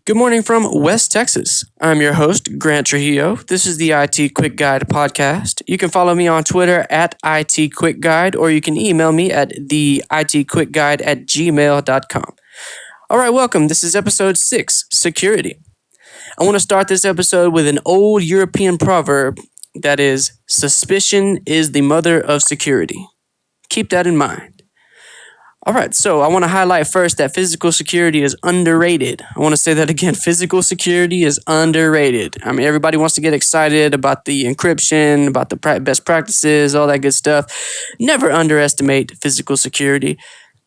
Good morning from West Texas. I'm your host, Grant Trujillo. This is the IT Quick Guide podcast. You can follow me on Twitter at IT Quick Guide, or you can email me at theitquickguide@gmail.com. All right, welcome. This is episode 6, Security. I want to start this episode with an old European proverb that is, suspicion is the mother of security. Keep that in mind. All right, so I want to highlight first that physical security is underrated. I want to say that again. Physical security is underrated. I mean, everybody wants to get excited about the encryption, about the best practices, all that good stuff. Never underestimate physical security.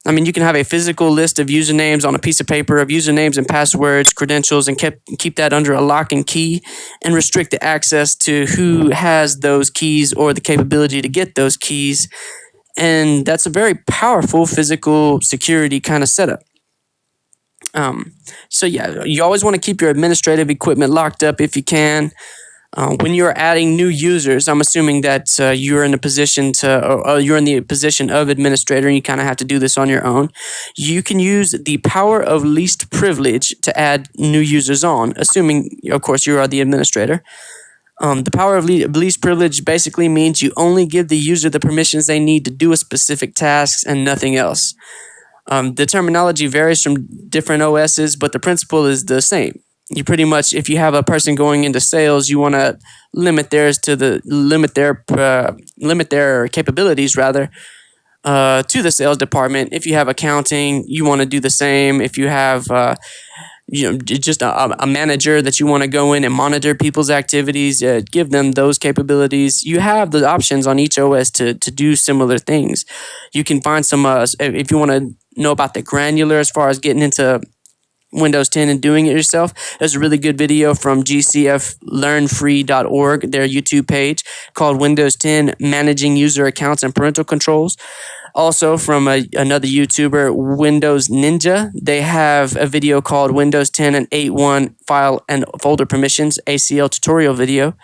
I mean, you can have a physical list of usernames on a piece of paper of usernames and passwords, credentials, and keep that under a lock and key and restrict the access to who has those keys or the capability to get those keys. And that's a very powerful physical security kind of setup. You always want to keep your administrative equipment locked up if you can. When you're adding new users, I'm assuming that you're in the position of administrator, and you kind of have to do this on your own. You can use the power of least privilege to add new users on, assuming, of course, you are the administrator. The power of least privilege basically means you only give the user the permissions they need to do a specific task and nothing else. The terminology varies from different OSs, but the principle is the same. You pretty much, if you have a person going into sales, you want to limit their capabilities rather to the sales department. If you have accounting, you want to do the same. If you have just a manager that you want to go in and monitor people's activities, give them those capabilities. You have the options on each OS to do similar things. You can find some, if you want to know about the granular as far as getting into Windows 10 and doing it yourself, there's a really good video from gcflearnfree.org, their YouTube page, called Windows 10 Managing User Accounts and Parental Controls. Also, from another YouTuber, Windows Ninja, they have a video called Windows 10 and 8.1 File and Folder Permissions, ACL tutorial video.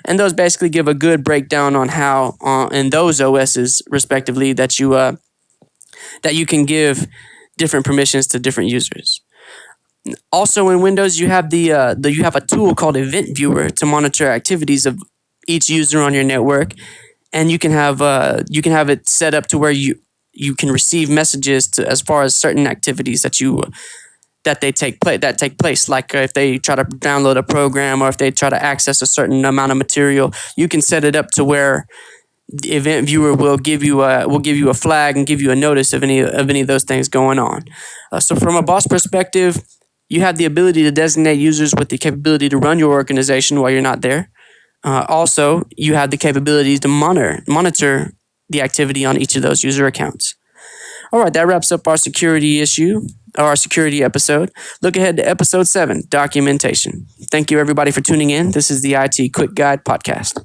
And those basically give a good breakdown on how, in those OSs, respectively, that you can give different permissions to different users. Also, in Windows, you have you have a tool called Event Viewer to monitor activities of each user on your network, and you can have it set up to where you can receive messages as far as certain activities that take place. Like if they try to download a program or if they try to access a certain amount of material, you can set it up to where the Event Viewer will give you a flag and give you a notice of any of those things going on. So from a boss perspective, you have the ability to designate users with the capability to run your organization while you're not there. Also, you have the capabilities to monitor the activity on each of those user accounts. All right, that wraps up our security episode. Look ahead to episode 7, documentation. Thank you, everybody, for tuning in. This is the IT Quick Guide podcast.